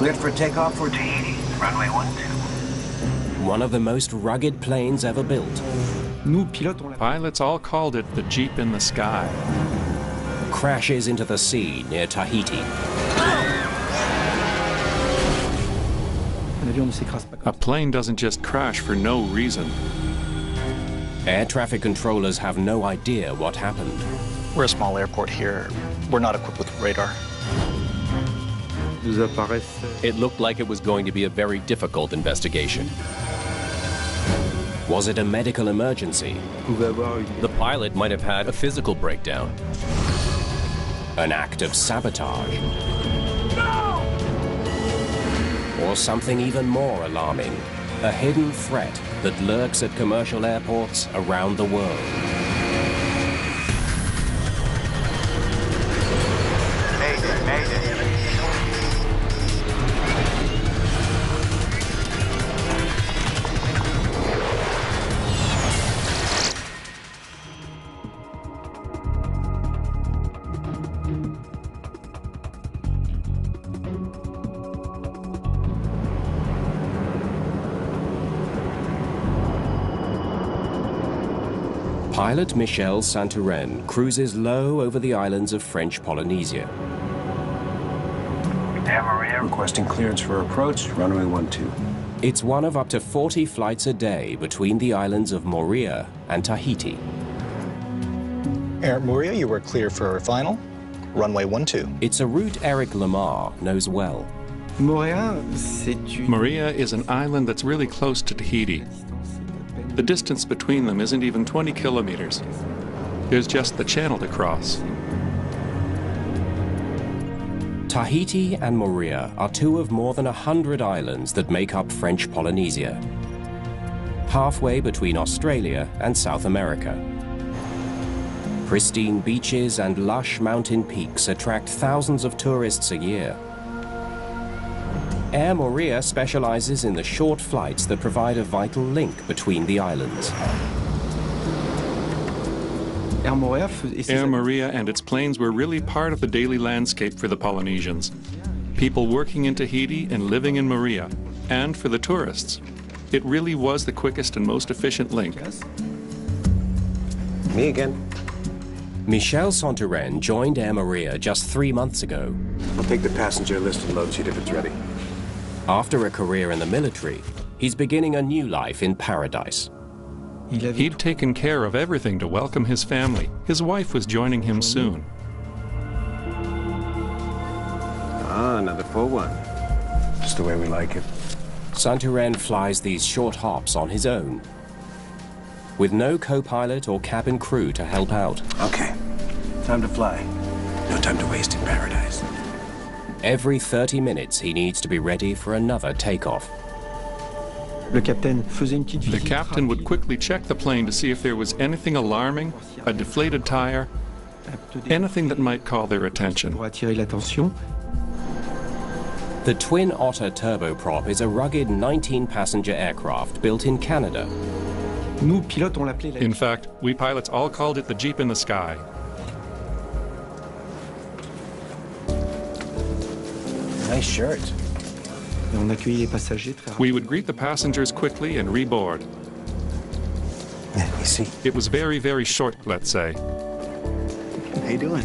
Cleared for takeoff for Tahiti, runway 12. One of the most rugged planes ever built. Pilots all called it the Jeep in the sky. Crashes into the sea near Tahiti. A plane doesn't just crash for no reason. Air traffic controllers have no idea what happened. We're a small airport here. We're not equipped with radar. It looked like it was going to be a very difficult investigation. Was it a medical emergency? The pilot might have had a physical breakdown. An act of sabotage? Or something even more alarming, a hidden threat that lurks at commercial airports around the world. Mayday. Pilot Michel Santoren cruises low over the islands of French Polynesia. Air Moorea requesting clearance for approach, runway 12. It's one of up to 40 flights a day between the islands of Moorea and Tahiti. Air Moorea, you were clear for final, runway 12. It's a route Eric Lamar knows well. Moorea is an island that's really close to Tahiti. The distance between them isn't even 20 kilometers. There's just the channel to cross. Tahiti and Moorea are two of more than 100 islands that make up French Polynesia, halfway between Australia and South America. Pristine beaches and lush mountain peaks attract thousands of tourists a year. Air Moorea specializes in the short flights that provide a vital link between the islands. Air Moorea and its planes were really part of the daily landscape for the Polynesians. People working in Tahiti and living in Moorea. And for the tourists, it really was the quickest and most efficient link. Me again. Michel Santoren joined Air Moorea just 3 months ago. I'll take the passenger list and load sheet if it's ready. After a career in the military, he's beginning a new life in paradise. He'd taken care of everything to welcome his family. His wife was joining him soon. Ah, another full one. Just the way we like it. Santoren flies these short hops on his own, with no co-pilot or cabin crew to help out. Okay, time to fly. No time to waste in paradise. Every 30 minutes, he needs to be ready for another takeoff. The captain would quickly check the plane to see if there was anything alarming, a deflated tire, anything that might call their attention. The twin Otter turboprop is a rugged 19-passenger aircraft built in Canada. In fact, we pilots all called it the Jeep in the sky. Nice shirt. We would greet the passengers quickly and reboard. Yeah, you see. It was very, very short, let's say. How you doing?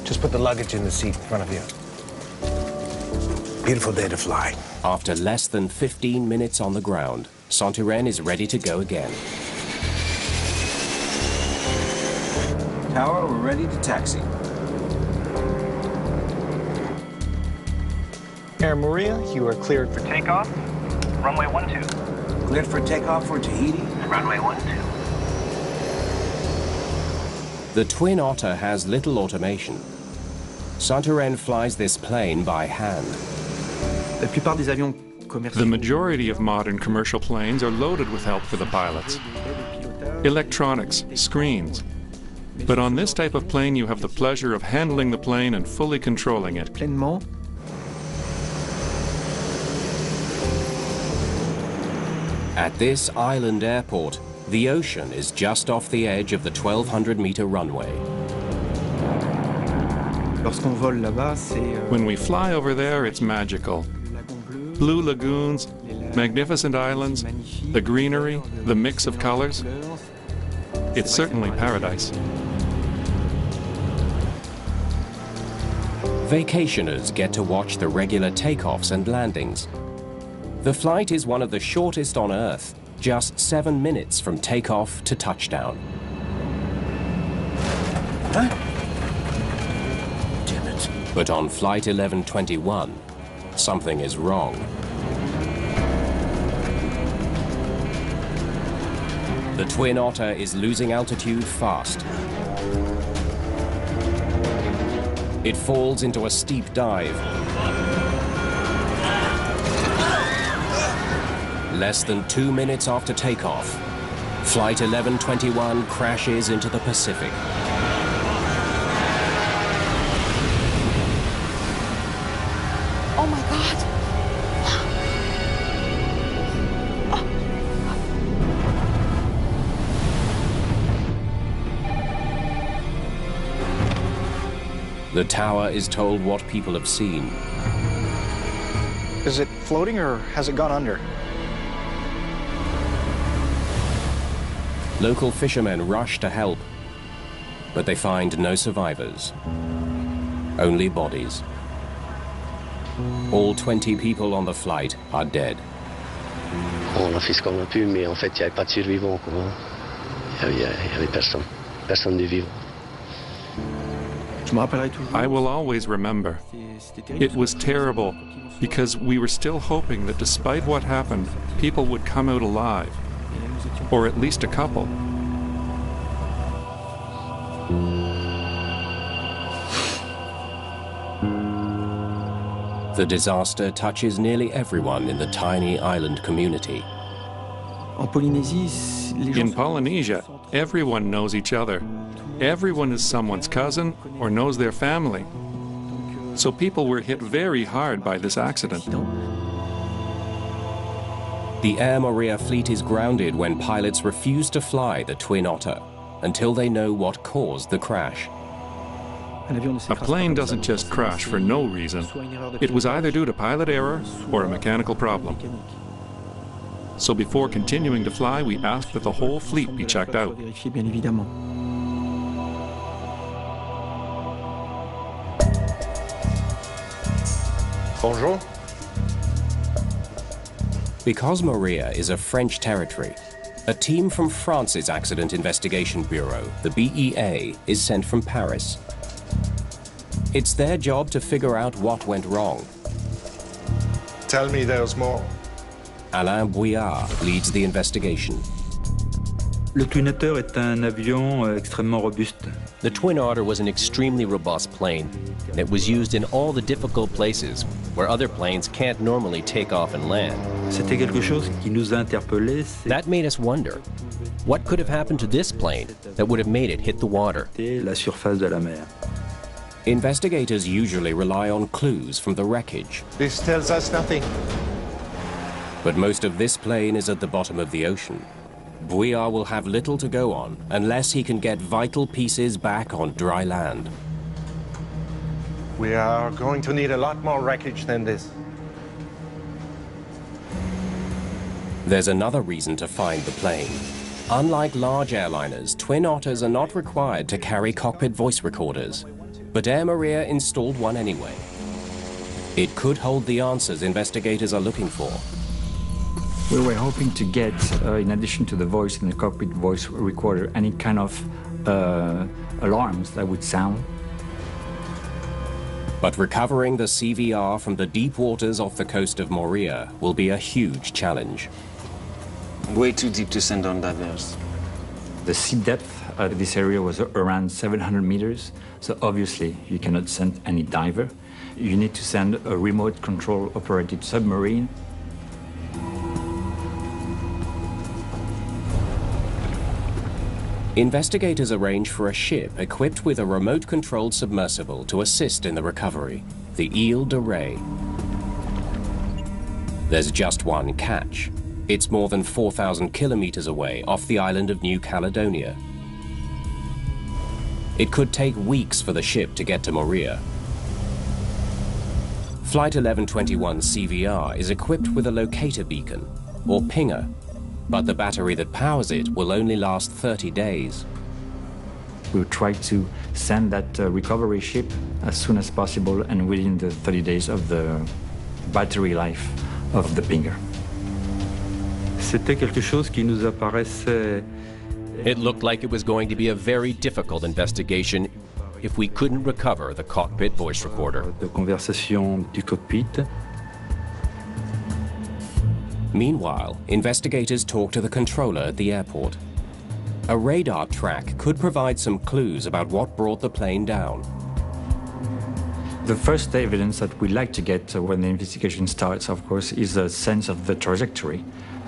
Just put the luggage in the seat in front of you. Beautiful day to fly. After less than 15 minutes on the ground, Santoren is ready to go again. Tower, we're ready to taxi. Air Moorea, you are cleared for takeoff, runway 12. Cleared for takeoff for Tahiti, runway 12. The twin Otter has little automation. Santoren flies this plane by hand. The majority of modern commercial planes are loaded with help for the pilots. Electronics, screens. But on this type of plane, you have the pleasure of handling the plane and fully controlling it. At this island airport, the ocean is just off the edge of the 1,200-meter runway. When we fly over there, it's magical. Blue lagoons, magnificent islands, the greenery, the mix of colors. It's certainly paradise. Vacationers get to watch the regular takeoffs and landings. The flight is one of the shortest on Earth, just 7 minutes from takeoff to touchdown. Huh? Damn it. But on Flight 1121, something is wrong. The Twin Otter is losing altitude fast. It falls into a steep dive. Less than 2 minutes after takeoff, Flight 1121 crashes into the Pacific. Oh my God! The tower is told what people have seen. Is it floating or has it gone under? Local fishermen rush to help, but they find no survivors, only bodies. All 20 people on the flight are dead. On a fait ce qu'on a pu, mais en fait, il n'y avait pas de survivants, quoi. Il y avait personne. Personne de vivant. I will always remember. It was terrible because we were still hoping that despite what happened, people would come out alive, or at least a couple. The disaster touches nearly everyone in the tiny island community. In Polynesia, everyone knows each other. Everyone is someone's cousin or knows their family. So people were hit very hard by this accident. The Air Moorea fleet is grounded when pilots refuse to fly the Twin Otter until they know what caused the crash. A plane doesn't just crash for no reason. It was either due to pilot error or a mechanical problem. So before continuing to fly, we asked that the whole fleet be checked out. Bonjour. Because Moorea is a French territory, a team from France's Accident Investigation Bureau, the BEA, is sent from Paris. It's their job to figure out what went wrong. Tell me there's more. Alain Bouillard leads the investigation. Le Twin Otter est un avion extrêmement robuste. The Twin Otter was an extremely robust plane, and it was used in all the difficult places where other planes can't normally take off and land. C'était quelque chose qui nous a interpellés. That made us wonder, what could have happened to this plane that would have made it hit the water? La surface de la mer. Investigators usually rely on clues from the wreckage. This tells us nothing. But most of this plane is at the bottom of the ocean. Bouillard will have little to go on unless he can get vital pieces back on dry land. We are going to need a lot more wreckage than this. There's another reason to find the plane. Unlike large airliners, Twin Otters are not required to carry cockpit voice recorders, but Air Moorea installed one anyway. It could hold the answers investigators are looking for. We were hoping to get, in addition to the voice and the cockpit voice recorder, any kind of alarms that would sound. But recovering the CVR from the deep waters off the coast of Moorea will be a huge challenge. Way too deep to send on divers. The sea depth of this area was around 700 meters, so obviously you cannot send any diver. You need to send a remote control operated submarine. Investigators arrange for a ship equipped with a remote-controlled submersible to assist in the recovery, the Ile de Ré. There's just one catch. It's more than 4,000 kilometers away off the island of New Caledonia. It could take weeks for the ship to get to Moorea, Flight 1121 CVR is equipped with a locator beacon, or pinger, but the battery that powers it will only last 30 days. We'll try to send that recovery ship as soon as possible and within the 30 days of the battery life of the pinger. C'était quelque chose qui nous apparaissait. It looked like it was going to be a very difficult investigation if we couldn't recover the cockpit voice recorder. De conversation du cockpit. Meanwhile, investigators talk to the controller at the airport. A radar track could provide some clues about what brought the plane down. The first evidence that we like to get when the investigation starts, of course, is a sense of the trajectory,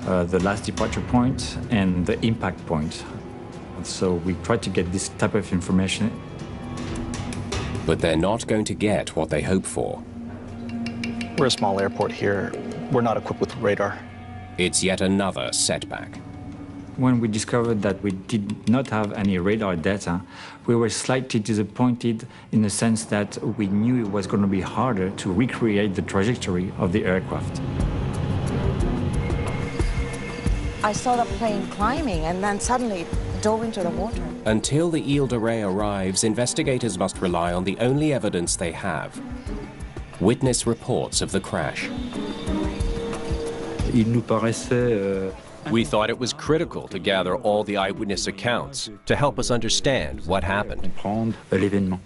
the last departure point and the impact point. So we try to get this type of information. But they're not going to get what they hope for. We're a small airport here. We're not equipped with radar. It's yet another setback. When we discovered that we did not have any radar data, we were slightly disappointed in the sense that we knew it was going to be harder to recreate the trajectory of the aircraft. I saw the plane climbing and then suddenly it dove into the water. Until the Ile de Ré arrives, investigators must rely on the only evidence they have: witness reports of the crash. Il nous paraissait We thought it was critical to gather all the eyewitness accounts to help us understand what happened. comprendre l'événement.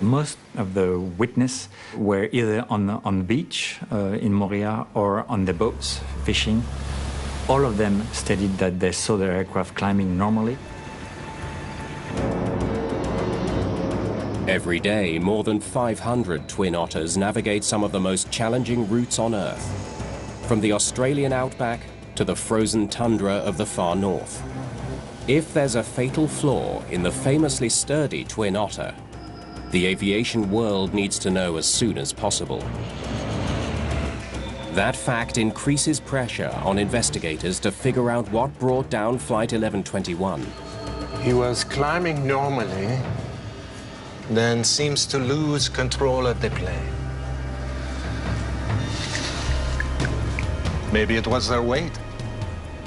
Most of the witnesses were either on the beach in Moorea or on the boats fishing. All of them stated that they saw the aircraft climbing normally. Every day, more than 500 twin otters navigate some of the most challenging routes on Earth, from the Australian outback to the frozen tundra of the far north. If there's a fatal flaw in the famously sturdy twin otter, the aviation world needs to know as soon as possible. That fact increases pressure on investigators to figure out what brought down Flight 1121. He was climbing normally, then seems to lose control of the plane. Maybe it was their weight.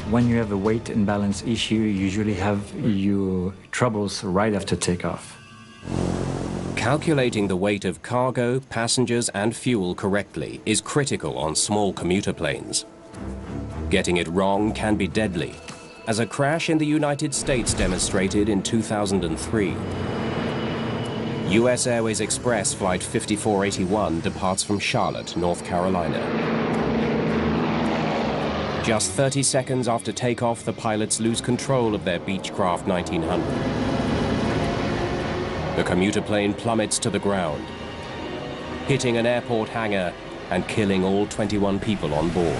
When you have a weight and balance issue, you usually have your troubles right after takeoff. Calculating the weight of cargo, passengers, and fuel correctly is critical on small commuter planes. Getting it wrong can be deadly, as a crash in the United States demonstrated in 2003. US Airways Express Flight 5481 departs from Charlotte, North Carolina. Just 30 seconds after takeoff, the pilots lose control of their Beechcraft 1900. The commuter plane plummets to the ground, hitting an airport hangar and killing all 21 people on board.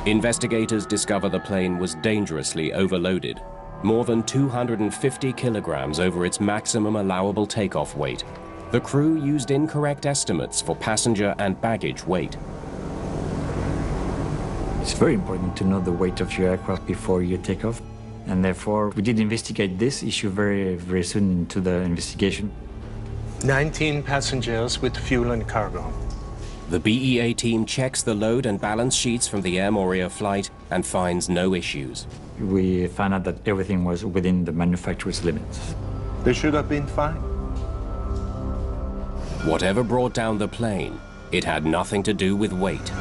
Investigators discover the plane was dangerously overloaded, more than 250 kilograms over its maximum allowable takeoff weight. The crew used incorrect estimates for passenger and baggage weight. It's very important to know the weight of your aircraft before you take off. And therefore, we did investigate this issue very soon into the investigation. 19 passengers with fuel and cargo. The BEA team checks the load and balance sheets from the Air Moorea flight and finds no issues. We found out that everything was within the manufacturer's limits. They should have been fine. Whatever brought down the plane, it had nothing to do with weight.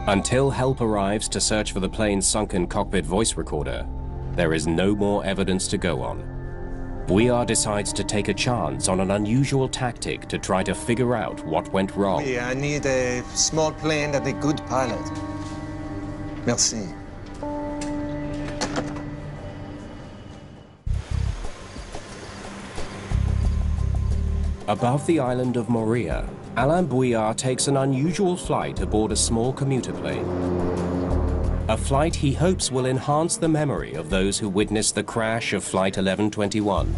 Until help arrives to search for the plane's sunken cockpit voice recorder, there is no more evidence to go on. Bouillard decides to take a chance on an unusual tactic to try to figure out what went wrong. Oui, I need a small plane and a good pilot. Merci. Above the island of Moorea, Alain Bouillard takes an unusual flight aboard a small commuter plane. A flight he hopes will enhance the memory of those who witnessed the crash of Flight 1121.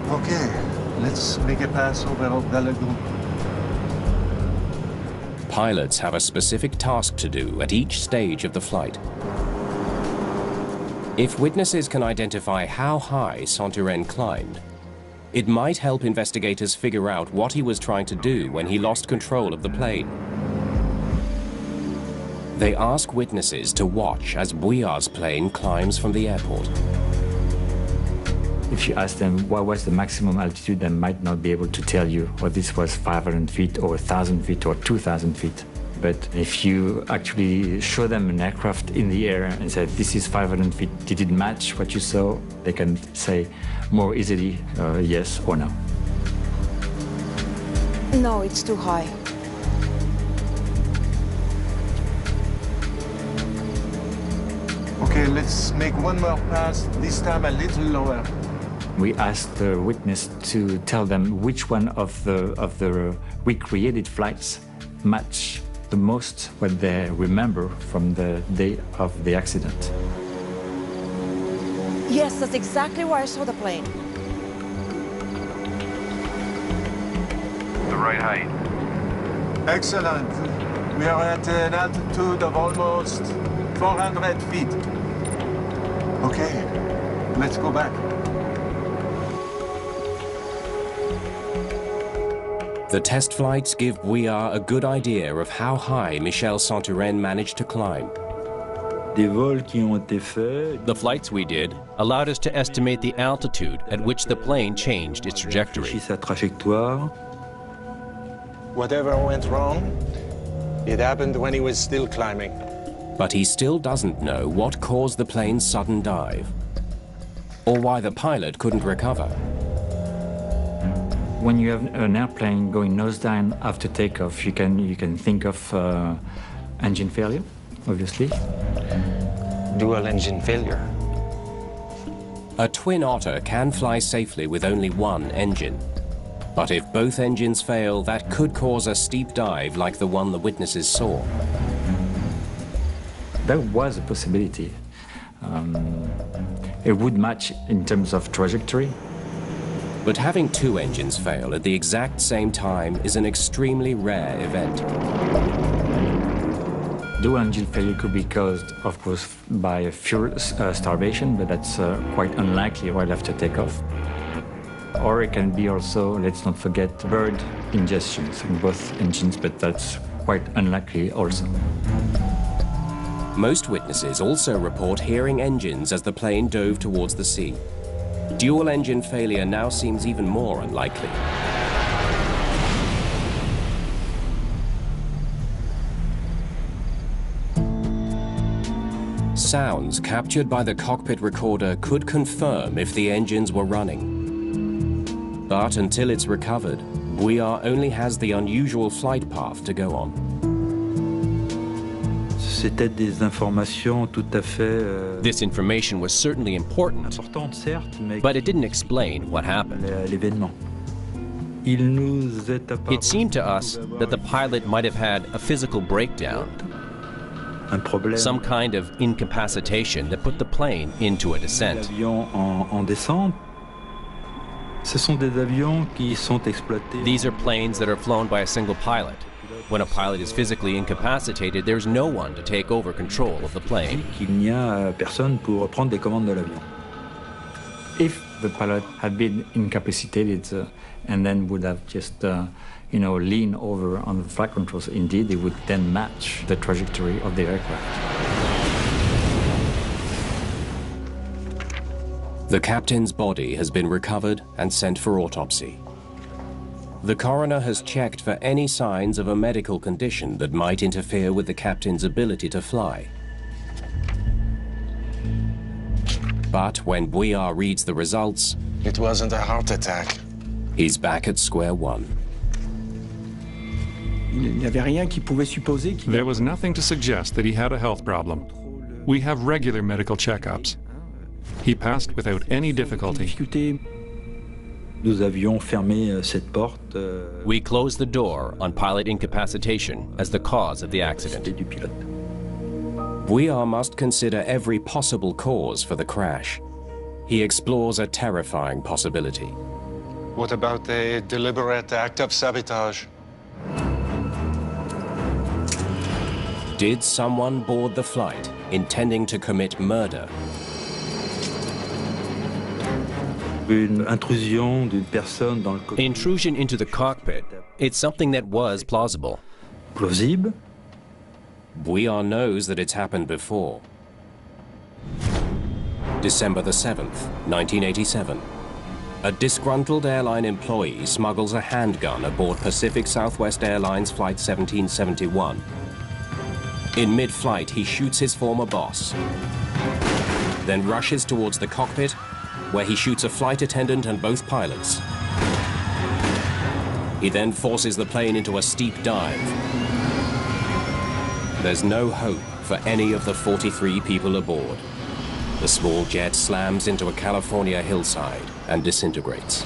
Okay, let's make a pass over the lagoon. Pilots have a specific task to do at each stage of the flight. If witnesses can identify how high Santurén climbed, it might help investigators figure out what he was trying to do when he lost control of the plane. They ask witnesses to watch as Bouillard's plane climbs from the airport. If you ask them what was the maximum altitude, they might not be able to tell you whether this was 500 feet or 1,000 feet or 2,000 feet. But if you actually show them an aircraft in the air and say, this is 500 feet, did it match what you saw? They can say more easily yes or no. No, it's too high. Okay, let's make one more pass, this time a little lower. We asked the witness to tell them which one of the recreated flights match the most what they remember from the day of the accident. Yes, that's exactly where I saw the plane. The right height. Excellent. We are at an altitude of almost 400 feet. Okay, let's go back. The test flights give Bouillard a good idea of how high Michel Santurén managed to climb. The flights we did allowed us to estimate the altitude at which the plane changed its trajectory. Whatever went wrong, it happened when he was still climbing. But he still doesn't know what caused the plane's sudden dive, or why the pilot couldn't recover. When you have an airplane going nose down after takeoff, you can think of engine failure, obviously. Dual engine failure. A twin Otter can fly safely with only one engine. But if both engines fail, that could cause a steep dive like the one the witnesses saw. That was a possibility. It would match in terms of trajectory. But having two engines fail at the exact same time is an extremely rare event. Dual engine failure could be caused, of course, by fuel starvation, but that's quite unlikely right after takeoff. Or it can be also, let's not forget, bird ingestions in both engines, but that's quite unlikely also. Most witnesses also report hearing engines as the plane dove towards the sea. Dual engine failure now seems even more unlikely. Sounds captured by the cockpit recorder could confirm if the engines were running. But until it's recovered, Bouillard only has the unusual flight path to go on. This information was certainly important, but it didn't explain what happened. It seemed to us that the pilot might have had a physical breakdown, some kind of incapacitation that put the plane into a descent. These are planes that are flown by a single pilot. When a pilot is physically incapacitated, there's no one to take over control of the plane. If the pilot had been incapacitated and then would have just, leaned over on the flight controls, indeed, it would then match the trajectory of the aircraft. The captain's body has been recovered and sent for autopsy. The coroner has checked for any signs of a medical condition that might interfere with the captain's ability to fly. But when Bouillard reads the results, it wasn't a heart attack. He's back at square one. There was nothing to suggest that he had a health problem. We have regular medical checkups. He passed without any difficulty. We closed the door on pilot incapacitation as the cause of the accident. Bouillard must consider every possible cause for the crash. He explores a terrifying possibility. What about a deliberate act of sabotage? Did someone board the flight intending to commit murder? Intrusion into the cockpit, it's something that was plausible. Plausible. Bouillon knows that it's happened before. December the 7th, 1987. A disgruntled airline employee smuggles a handgun aboard Pacific Southwest Airlines Flight 1771. In mid-flight, he shoots his former boss, then rushes towards the cockpit, where he shoots a flight attendant and both pilots. He then forces the plane into a steep dive. There's no hope for any of the 43 people aboard. The small jet slams into a California hillside and disintegrates.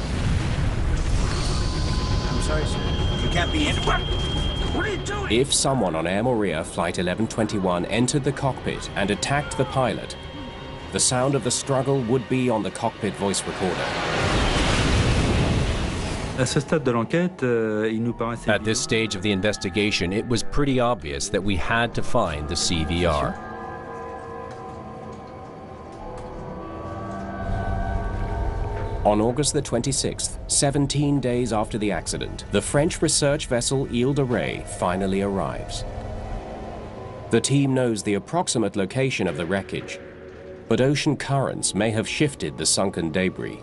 I'm sorry, sir. You can't be in. What are you doing? If someone on Air Moorea Flight 1121 entered the cockpit and attacked the pilot, the sound of the struggle would be on the cockpit voice recorder. At this stage of the investigation, it was pretty obvious that we had to find the CVR. On August the 26th, 17 days after the accident, the French research vessel Ile de Ré finally arrives. The team knows the approximate location of the wreckage, but ocean currents may have shifted the sunken debris.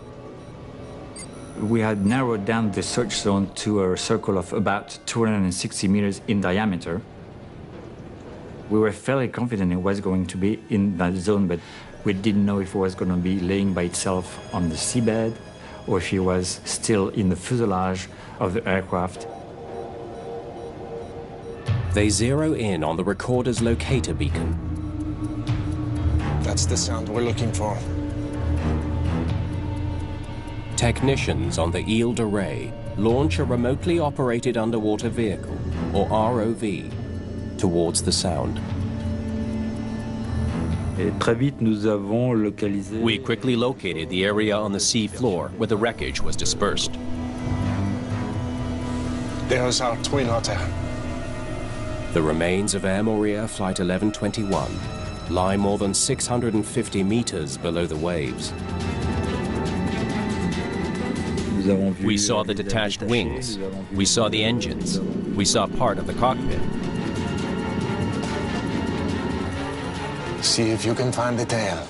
We had narrowed down the search zone to a circle of about 260 meters in diameter. We were fairly confident it was going to be in that zone, but we didn't know if it was going to be laying by itself on the seabed or if it was still in the fuselage of the aircraft. They zero in on the recorder's locator beacon. That's the sound we're looking for. Technicians on the Ile de Ré launch a remotely operated underwater vehicle, or ROV, towards the sound. We quickly located the area on the sea floor where the wreckage was dispersed. There's our twin Otter. The remains of Air Moorea Flight 1121 lie more than 650 meters below the waves. We saw the detached wings. We saw the engines. We saw part of the cockpit. See if you can find the tail.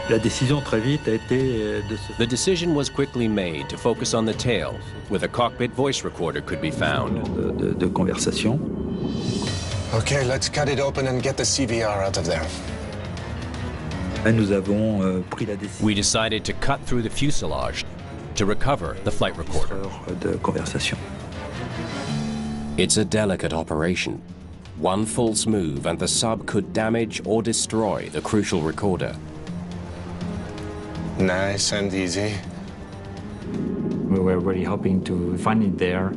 The decision was quickly made to focus on the tail, where the cockpit voice recorder could be found. Okay, let's cut it open and get the CVR out of there. We decided to cut through the fuselage to recover the flight recorder. It's a delicate operation. One false move and the sub could damage or destroy the crucial recorder. Nice and easy. We were really hoping to find it there,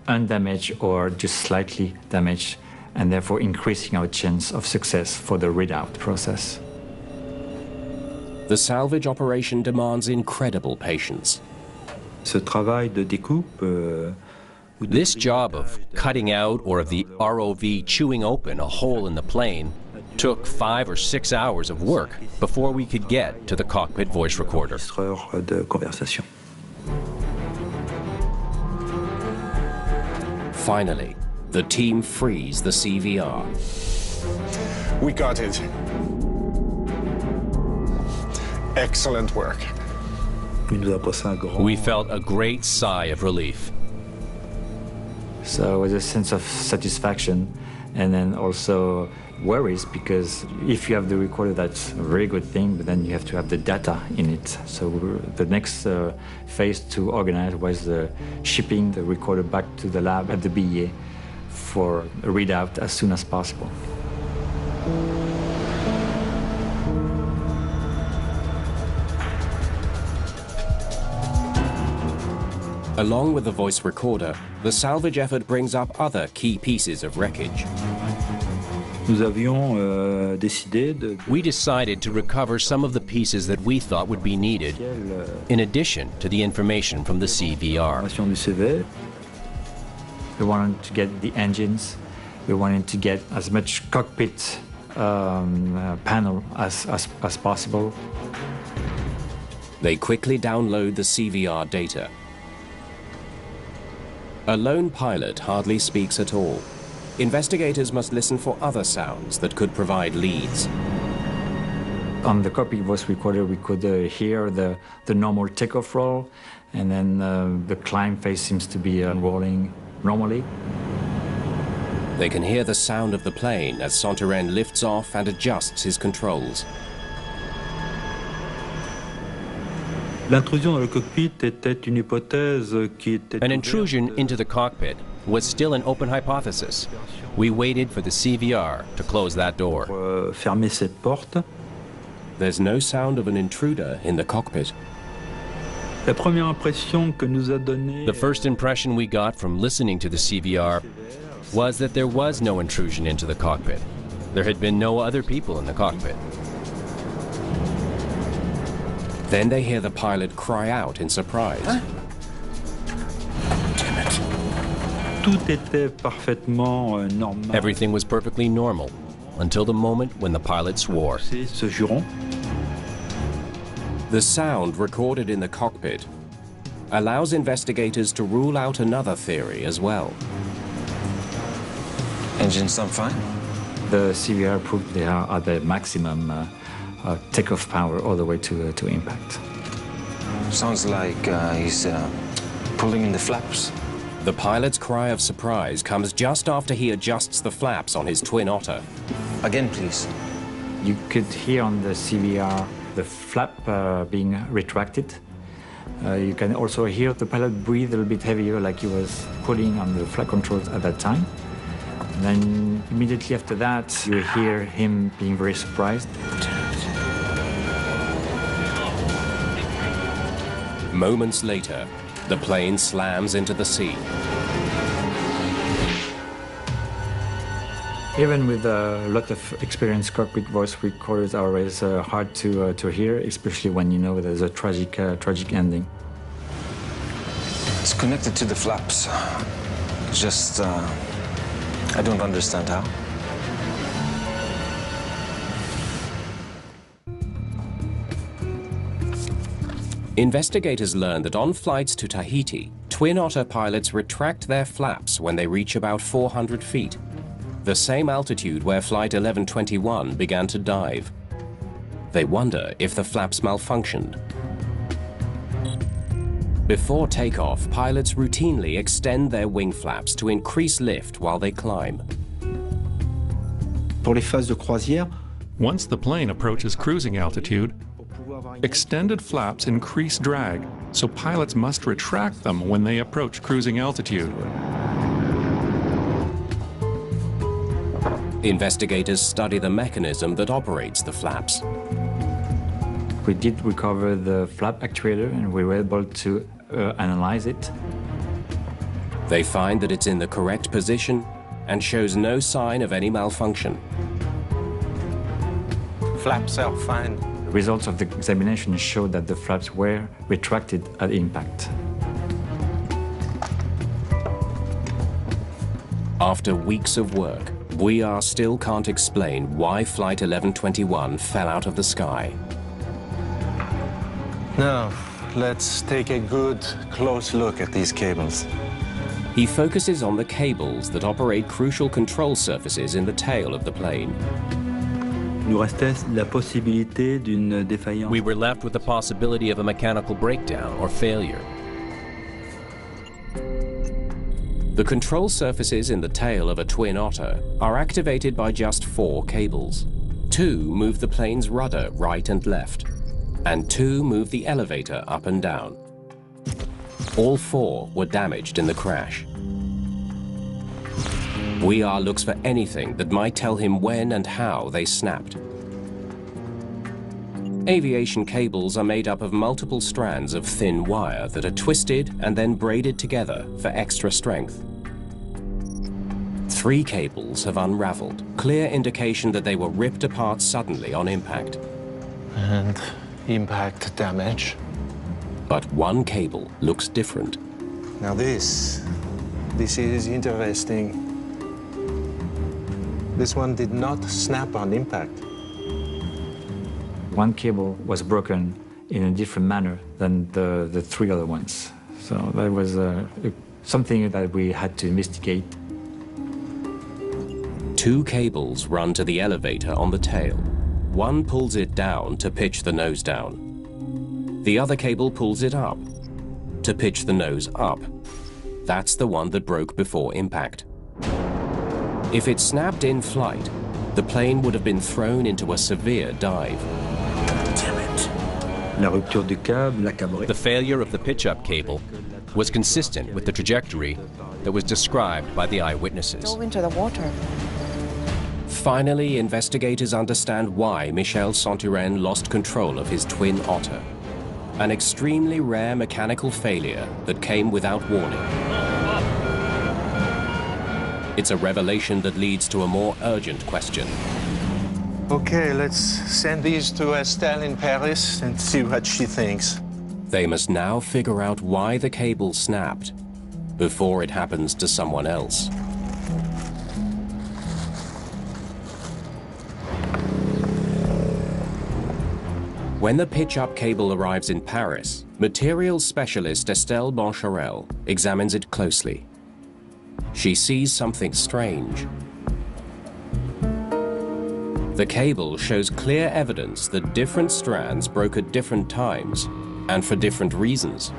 undamaged or just slightly damaged, and therefore increasing our chance of success for the readout process. The salvage operation demands incredible patience. This job of cutting out or of the ROV chewing open a hole in the plane took 5 or 6 hours of work before we could get to the cockpit voice recorder. Finally, the team frees the CVR. We got it. Excellent work. We felt a great sigh of relief. So it was a sense of satisfaction and then also worries, because if you have the recorder, that's a very good thing, but then you have to have the data in it. So the next phase to organize was shipping the recorder back to the lab at the BEA for a readout as soon as possible. Along with the voice recorder, the salvage effort brings up other key pieces of wreckage. We decided to recover some of the pieces that we thought would be needed, in addition to the information from the CVR. We wanted to get the engines. We wanted to get as much cockpit panel as possible. They quickly download the CVR data. A lone pilot hardly speaks at all. Investigators must listen for other sounds that could provide leads. On the cockpit voice recorder, we could hear the normal takeoff roll, and then the climb phase seems to be rolling normally. They can hear the sound of the plane as Santorin lifts off and adjusts his controls. L'intrusion dans le cockpit était une hypothèse qui était... An intrusion into the cockpit was still an open hypothesis. We waited for the CVR to close that door. Fermer cette porte. There's no sound of an intruder in the cockpit. La première impression que nous a donné... The first impression we got from listening to the CVR was that there was no intrusion into the cockpit. There had been no other people in the cockpit. Then they hear the pilot cry out in surprise. Huh? Damn it. Tout était parfaitement normal. Everything was perfectly normal until the moment when the pilot swore. Ce juron. The sound recorded in the cockpit allows investigators to rule out another theory as well. Engines sound fine? The CVR proved they are at the maximum takeoff power all the way to impact. Sounds like he's pulling in the flaps. The pilot's cry of surprise comes just after he adjusts the flaps on his twin Otter. Again, please. You could hear on the CVR the flap being retracted. You can also hear the pilot breathe a little bit heavier, like he was pulling on the flight controls at that time. And then immediately after that, you hear him being very surprised. Moments later, the plane slams into the sea. Even with a lot of experienced cockpit voice recorders are always hard to hear, especially when you know there's a tragic ending. It's connected to the flaps. Just, I don't understand how. Investigators learn that on flights to Tahiti, twin Otter pilots retract their flaps when they reach about 400 feet, the same altitude where Flight 1121 began to dive. They wonder if the flaps malfunctioned. Before takeoff, pilots routinely extend their wing flaps to increase lift while they climb. Pour les phases de croisière, once the plane approaches cruising altitude, extended flaps increase drag, so pilots must retract them when they approach cruising altitude. Investigators study the mechanism that operates the flaps. We did recover the flap actuator and we were able to analyze it. They find that it's in the correct position and shows no sign of any malfunction. Flaps are fine. The results of the examination showed that the flaps were retracted at impact. After weeks of work, Moorea still can't explain why Flight 1121 fell out of the sky. Now, let's take a good, close look at these cables. He focuses on the cables that operate crucial control surfaces in the tail of the plane. nous restait la possibilité d'une défaillance. We were left with the possibility of a mechanical breakdown or failure. The control surfaces in the tail of a twin Otter are activated by just 4 cables. 2 move the plane's rudder right and left, and 2 move the elevator up and down. All 4 were damaged in the crash. Moorea looks for anything that might tell him when and how they snapped. Aviation cables are made up of multiple strands of thin wire that are twisted and then braided together for extra strength. 3 cables have unraveled, clear indication that they were ripped apart suddenly on impact. And impact damage. But 1 cable looks different. Now this is interesting. This one did not snap on impact. 1 cable was broken in a different manner than the three other ones. So that was something that we had to investigate. 2 cables run to the elevator on the tail. One pulls it down to pitch the nose down. The other cable pulls it up to pitch the nose up. That's the one that broke before impact. If it snapped in flight, the plane would have been thrown into a severe dive. The failure of the pitch-up cable was consistent with the trajectory that was described by the eyewitnesses. Dove into the water. Finally, investigators understand why Michel Santurenne lost control of his twin Otter. An extremely rare mechanical failure that came without warning. It's a revelation that leads to a more urgent question. Okay, let's send these to Estelle in Paris and see what she thinks. They must now figure out why the cable snapped before it happens to someone else. When the pitch-up cable arrives in Paris, materials specialist Estelle Boncharel examines it closely. She sees something strange. The cable shows clear evidence that different strands broke at different times and for different reasons.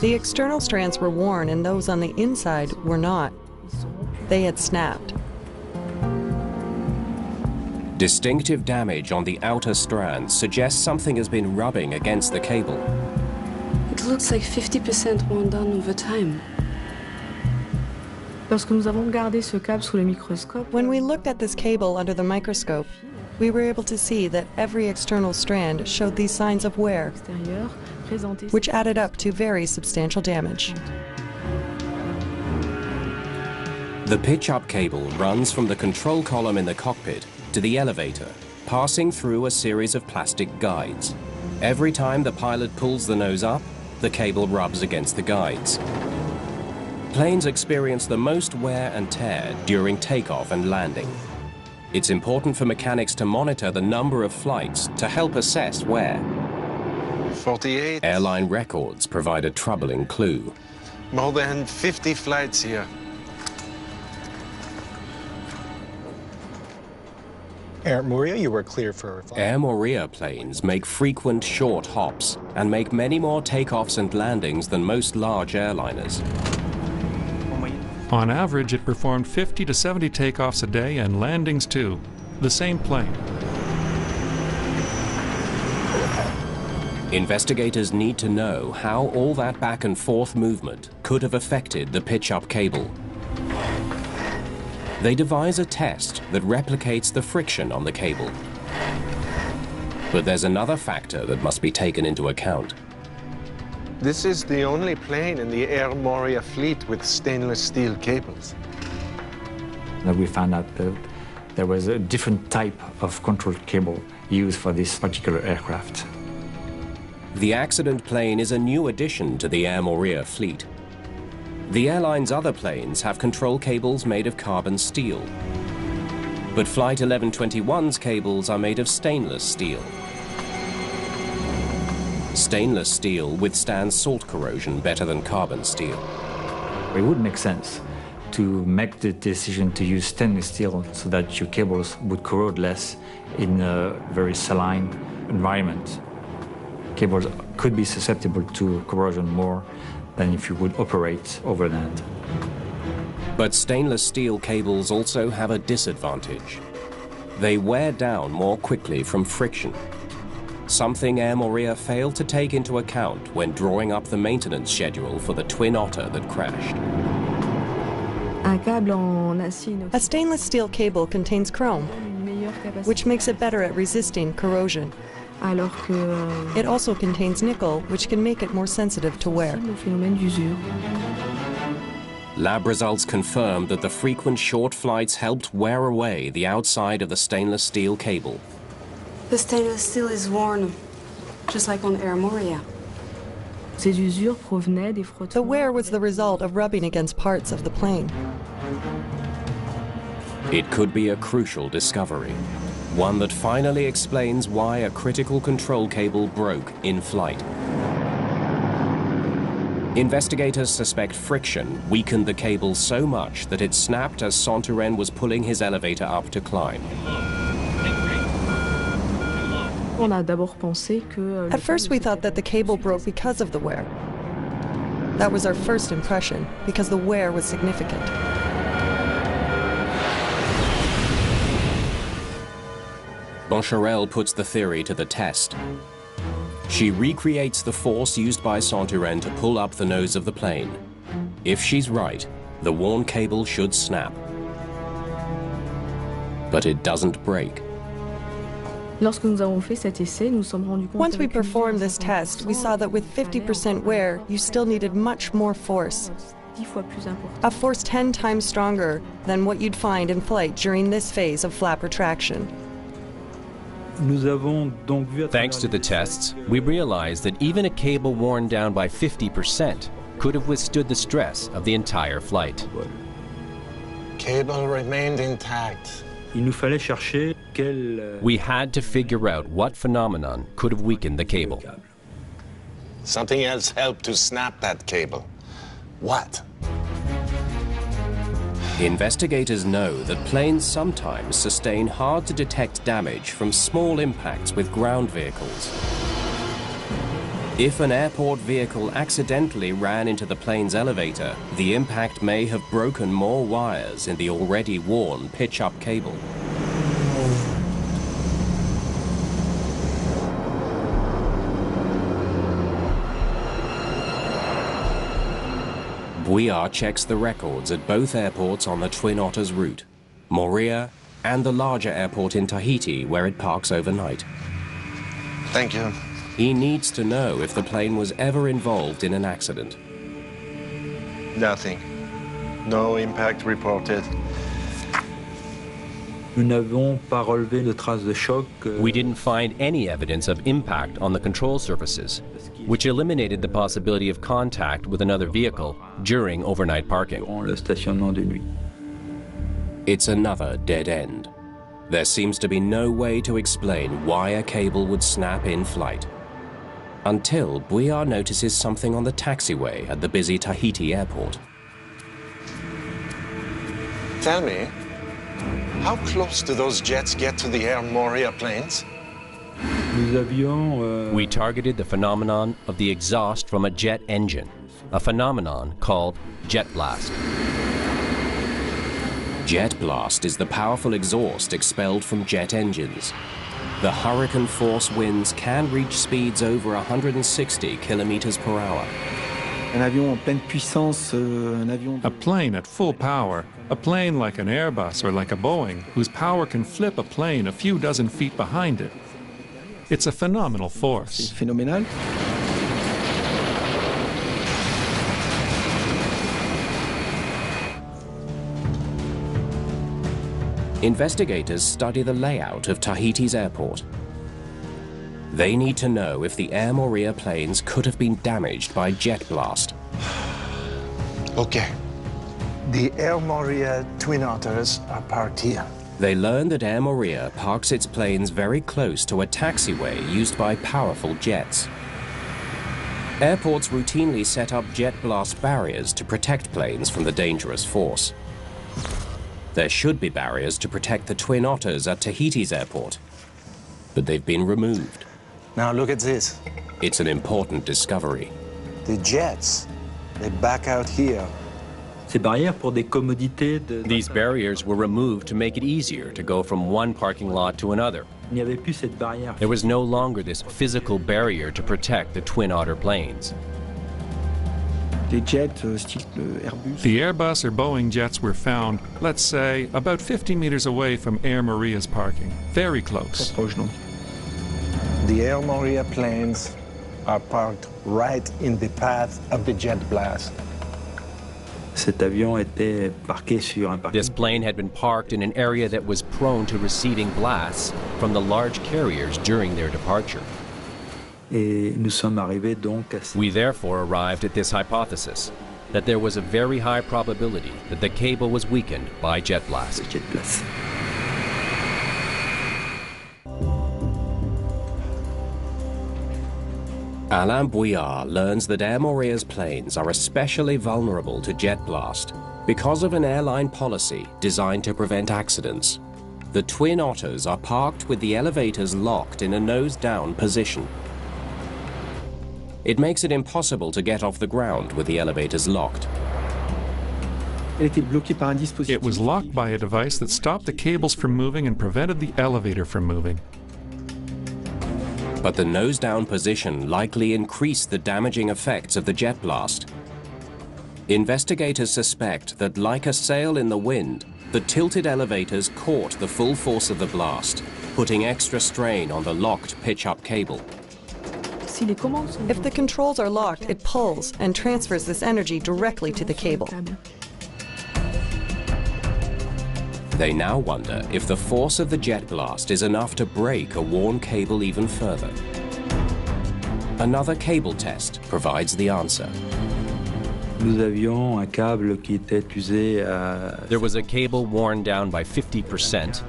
The external strands were worn and those on the inside were not. They had snapped. Distinctive damage on the outer strands suggests something has been rubbing against the cable. It looks like 50% worn down over time. When we looked at this cable under the microscope, we were able to see that every external strand showed these signs of wear, which added up to very substantial damage. The pitch-up cable runs from the control column in the cockpit to the elevator, passing through a series of plastic guides. Every time the pilot pulls the nose up, the cable rubs against the guides. Planes experience the most wear and tear during takeoff and landing. It's important for mechanics to monitor the number of flights to help assess wear. 48. Airline records provide a troubling clue. More than 50 flights here. Air Moorea, you were clear for... Air Moorea planes make frequent short hops and make many more takeoffs and landings than most large airliners. On average, it performed 50 to 70 takeoffs a day and landings too. The same plane. Investigators need to know how all that back and forth movement could have affected the pitch-up cable. They devise a test that replicates the friction on the cable. But there's another factor that must be taken into account. This is the only plane in the Air Moorea fleet with stainless steel cables. Now we found out that there was a different type of control cable used for this particular aircraft. The accident plane is a new addition to the Air Moorea fleet. The airline's other planes have control cables made of carbon steel. But Flight 1121's cables are made of stainless steel. Stainless steel withstands salt corrosion better than carbon steel. It would make sense to make the decision to use stainless steel so that your cables would corrode less in a very saline environment. Cables could be susceptible to corrosion more than if you would operate overland. But stainless steel cables also have a disadvantage. They wear down more quickly from friction, something Air Moorea failed to take into account when drawing up the maintenance schedule for the twin Otter that crashed. A stainless steel cable contains chrome, which makes it better at resisting corrosion. It also contains nickel, which can make it more sensitive to wear. Lab results confirmed that the frequent short flights helped wear away the outside of the stainless steel cable. The stainless steel is worn, just like on Air Moorea. The wear was the result of rubbing against parts of the plane. It could be a crucial discovery. One that finally explains why a critical control cable broke in flight. Investigators suspect friction weakened the cable so much that it snapped as Santoren was pulling his elevator up to climb. At first we thought that the cable broke because of the wear. That was our first impression, because the wear was significant. Boncharel puts the theory to the test. She recreates the force used by Santoren to pull up the nose of the plane. If she's right, the worn cable should snap. But it doesn't break. Once we performed this test, we saw that with 50% wear, you still needed much more force. A force 10 times stronger than what you'd find in flight during this phase of flap retraction. Thanks to the tests, we realized that even a cable worn down by 50% could have withstood the stress of the entire flight. Cable remained intact. We had to figure out what phenomenon could have weakened the cable. Something else helped to snap that cable. What? Investigators know that planes sometimes sustain hard-to-detect damage from small impacts with ground vehicles. If an airport vehicle accidentally ran into the plane's elevator, the impact may have broken more wires in the already worn pitch-up cable. Bouillard checks the records at both airports on the Twin Otter's route, Moorea and the larger airport in Tahiti, where it parks overnight. Thank you. He needs to know if the plane was ever involved in an accident. Nothing. No impact reported. We didn't find any evidence of impact on the control surfaces, which eliminated the possibility of contact with another vehicle during overnight parking. It's another dead end. There seems to be no way to explain why a cable would snap in flight. Until Bouillard notices something on the taxiway at the busy Tahiti airport. Tell me, how close do those jets get to the Air Moorea planes? We targeted the phenomenon of the exhaust from a jet engine, a phenomenon called jet blast. Jet blast is the powerful exhaust expelled from jet engines. The hurricane force winds can reach speeds over 160 kilometers per hour. A plane at full power, a plane like an Airbus or like a Boeing, whose power can flip a plane a few dozen feet behind it. It's a phenomenal force. Investigators study the layout of Tahiti's airport. They need to know if the Air Moorea planes could have been damaged by jet blast. Okay. The Air Moorea Twin Otters are parked here. They learn that Air Moorea parks its planes very close to a taxiway used by powerful jets. Airports routinely set up jet blast barriers to protect planes from the dangerous force. There should be barriers to protect the Twin Otters at Tahiti's airport, but they've been removed. Now look at this. It's an important discovery. The jets, they back out here. These barriers were removed to make it easier to go from one parking lot to another. There was no longer this physical barrier to protect the Twin Otter planes. The Airbus or Boeing jets were found, let's say, about 50 meters away from Air Moorea's parking. Very close. The Air Moorea planes are parked right in the path of the jet blast. This plane had been parked in an area that was prone to receiving blasts from the large carriers during their departure. We therefore arrived at this hypothesis, that there was a very high probability that the cable was weakened by jet blast. Alain Bouillard learns that Air Moorea's planes are especially vulnerable to jet blast because of an airline policy designed to prevent accidents. The twin Otters are parked with the elevators locked in a nose-down position. It makes it impossible to get off the ground with the elevators locked. It was locked by a device that stopped the cables from moving and prevented the elevator from moving. But the nose-down position likely increased the damaging effects of the jet blast. Investigators suspect that, like a sail in the wind, the tilted elevators caught the full force of the blast, putting extra strain on the locked pitch-up cable. If the controls are locked, it pulls and transfers this energy directly to the cable. They now wonder if the force of the jet blast is enough to break a worn cable even further. Another cable test provides the answer. There was a cable worn down by 50%,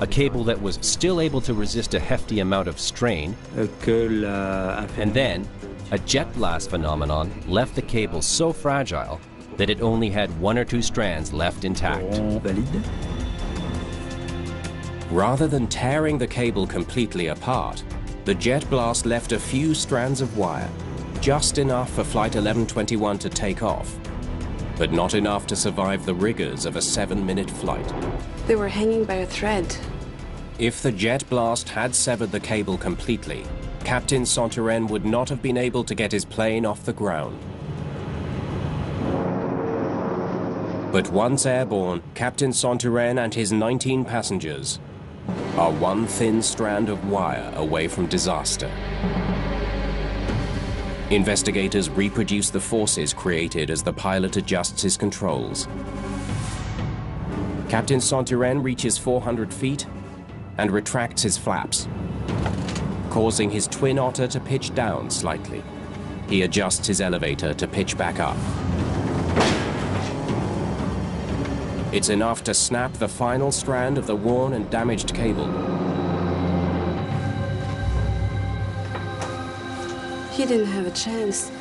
a cable that was still able to resist a hefty amount of strain, and then a jet blast phenomenon left the cable so fragile that it only had 1 or 2 strands left intact. Rather than tearing the cable completely apart, the jet blast left a few strands of wire, just enough for Flight 1121 to take off, but not enough to survive the rigors of a 7-minute flight. They were hanging by a thread. If the jet blast had severed the cable completely, Captain Santoren would not have been able to get his plane off the ground. But once airborne, Captain Santoren and his 19 passengers are one thin strand of wire away from disaster. Investigators reproduce the forces created as the pilot adjusts his controls. Captain Santoren reaches 400 feet and retracts his flaps, causing his twin Otter to pitch down slightly. He adjusts his elevator to pitch back up. It's enough to snap the final strand of the worn and damaged cable. He didn't have a chance.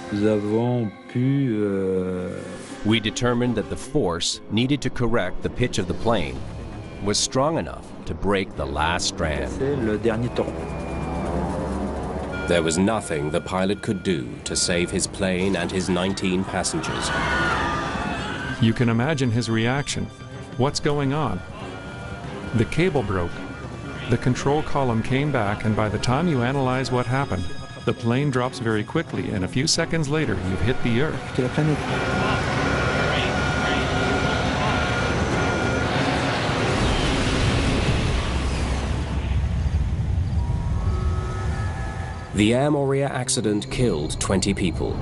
We determined that the force needed to correct the pitch of the plane was strong enough to break the last strand. There was nothing the pilot could do to save his plane and his 19 passengers. You can imagine his reaction. What's going on? The cable broke. The control column came back, and by the time you analyze what happened, the plane drops very quickly, and a few seconds later, you've hit the Earth. The Air Moorea accident killed 20 people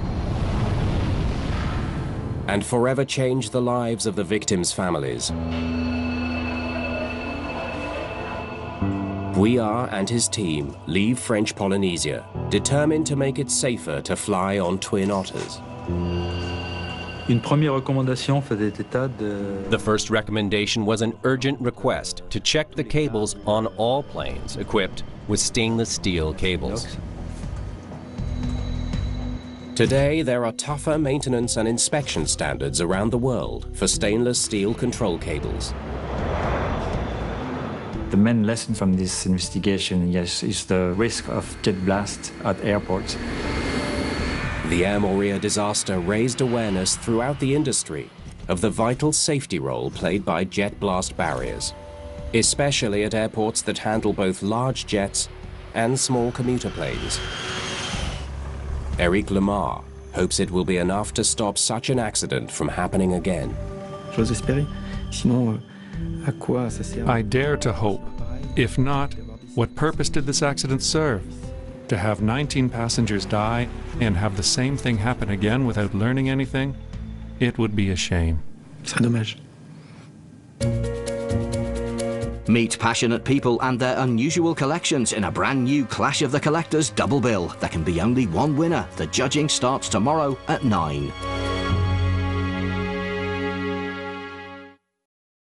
and forever changed the lives of the victims' families. Bouillard and his team leave French Polynesia, determined to make it safer to fly on twin Otters. The first recommendation was an urgent request to check the cables on all planes equipped with stainless steel cables. Today, there are tougher maintenance and inspection standards around the world for stainless steel control cables. The main lesson from this investigation, yes, is the risk of jet blast at airports. The Air Moorea disaster raised awareness throughout the industry of the vital safety role played by jet blast barriers, especially at airports that handle both large jets and small commuter planes. Eric Lemar hopes it will be enough to stop such an accident from happening again. I dare to hope. If not, what purpose did this accident serve? To have 19 passengers die and have the same thing happen again without learning anything? It would be a shame. C'est dommage. Meet passionate people and their unusual collections in a brand new Clash of the Collectors double bill. There can be only one winner. The judging starts tomorrow at 9.